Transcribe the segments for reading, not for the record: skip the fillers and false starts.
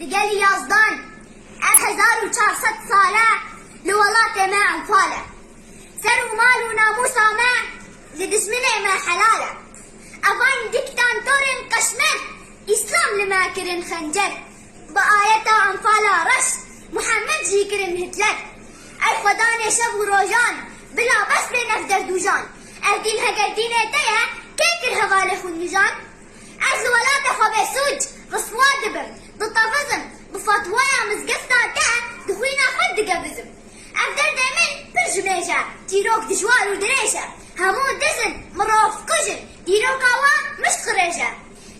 دقالي يازدان 1400 ساله لولاته ما انفاله سر ومال وناموس ما لدشمنه ما حلاله افان ديكتاتورن قشمه اسلام لما كرن خنجر بآيته انفاله رش محمد جي كرن هتلر اي خدانه شب وروجان بلا بس بين افدر دوجان اردين هقردين اتيا كيكر هغاله خنجان از ولاته خبسوج رسواد بم بطفزم بفتوايا مزقفتا تا دخوينا خد قبزم افدر دايمن برجميجا تيروك دجوار ودريشة همون دزن مروف كجن تيروك هوا مش خريجة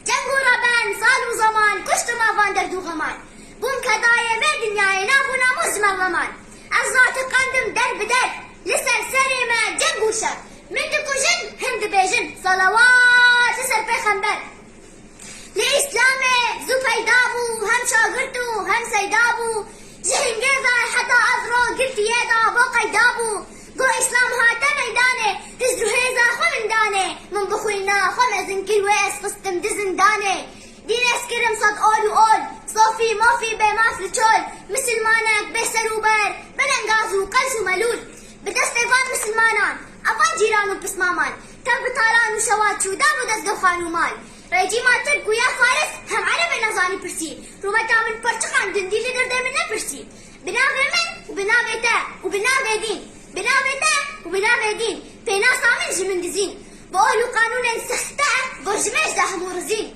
جنگو ربان صال وزمان كشت ما فاندر دو غمان بوم كدايا ما دنياي نابونا مزمر غمان ازنات قندم در بدر لسر سري ما جنگو شر من دكو جن هم دبيجن صلوات لسر پیغمبر لإسلامه زو پیدابو هم شاگردو هم سیدابو جهنگیزا حتی افرو قلت يدا بو قيدابو قو اسلام هاتا ميدانه تزدو هيزا خو من دانه من بخوينا خو مزن كل ويس قستم دزن دانه دين اسكرم صد اول وقول صوفي موفي بما فلتشول مسلمانك بسر وبر بلنغازو قلس وملول بدستيفان مسلمانان افان جيرانو بسمامان تب طالان وشوات شو دابو دزدو خانومان ريجي ما ترك ويا فارس هم عربي نزاني برسي رومتا من برشخان دندي اللي درده من برسي بناغي من وبناغي تا وبناغي دين بناغي تا وبناغي دين بينا سامن جمن دزين بقولوا قانون سختا برجمش ده مورزين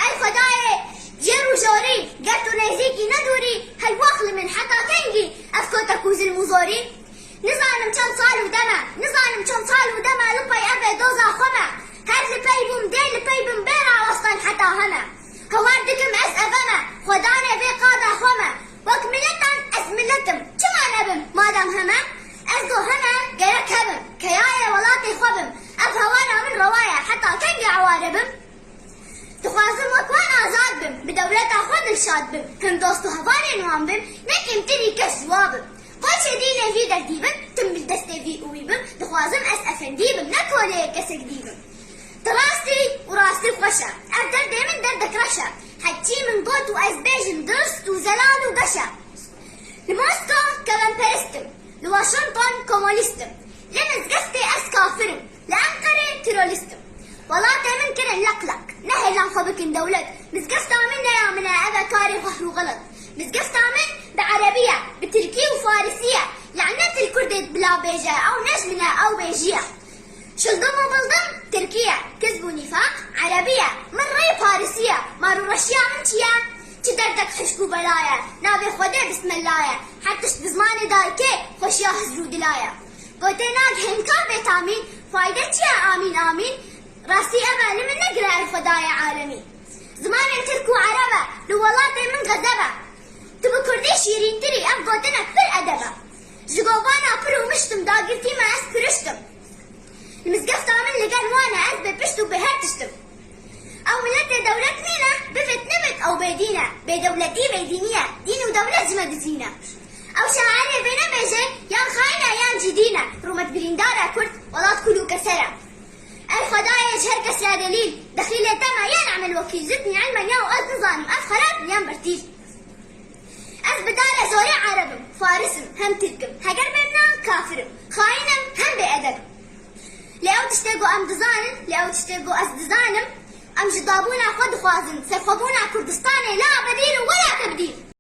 اي خداي جيرو جوري قلتو نيزيكي ندوري هالوخل من حتى تنجي افكو تكوز المزوري نزانم كم صال ودما نزانم كم صال ودما لبي ابي دوزا خما هاد لبيبم دين لبيبم بيرا وسطن حتى هما هواردكم اس افما خداني بي قادا خما وكملتن اسملتم كما نبم مادام هما اسقو هما قيرك هبم كيايا ولاتي خبم اف هوانا من روايا حتى تنقي عواربم تخازم وكوانا ازاد بم بدولتا خود الشاد بم هم دوستو هفاني نوام بم نكيم تري كش جوابم باشه ديني في درديبم تم بالدستي في قويبم تخازم اس افنديبم نكولي كسك ديبم تراستي وراستي وخشا أقدر دايما دردك رشا حتى من قوت وأزباجن درست وزلال وقشا لموسكو كمان بارستم لواشنطن كومونيستم لمزقفتي أس كافرم لأنقرة تيروليستم والله دايما كنا نلقلق نهي لنخبك دولت مزقفتا منا يا منا أبا كاري فحر وغلط مزقفتا من بعربية بتركية وفارسية لعنات الكردة بلا بيجا أو نجمنا أو بيجية شلدم وبلدم تركيا كذب ونفاق عربية من ري فارسية مارو رشيا من تيا تدردك حشكو بلايا نابي خودي بسم الله حتى بزماني دايكي خوشيا هزرو دلايا قوتيناك هنكا بيتامين فايدة تيا آمين آمين راسي أبا لمن نقرأ الخدايا عالمي زمان تركو عربة لوالاتي من غزبة تبو كردي شيرين تري أب قوتينك بر أدبة جغوبانا برو مشتم داقرتي ما أسكرشتم المزقفت عمل لقان وانا أثبت بشتو بهرتشتم أو ملت دولت مينا بفت نمت أو بيدينا بيدولتي بيدينية دين ودولة زمد زينة أو شعاري بينا بيجي يان خاينة يان جدينا رومت بريندارة كرد ولات كلو كسرة أي خدايا جهر كسلا دليل دخيلة تما يان عمل وكيل زدني علما يا وأز نظام أفخرات يان برتيل أز بدالة زوري عربم فارسم هم تركم هجر بينا كافرم خاينم هم بأدبم لأو تشتاقوا أم دزانن لأو تشتاقوا أس دزانم أم جدابونا خود خوازن سيخوبونا كردستاني لا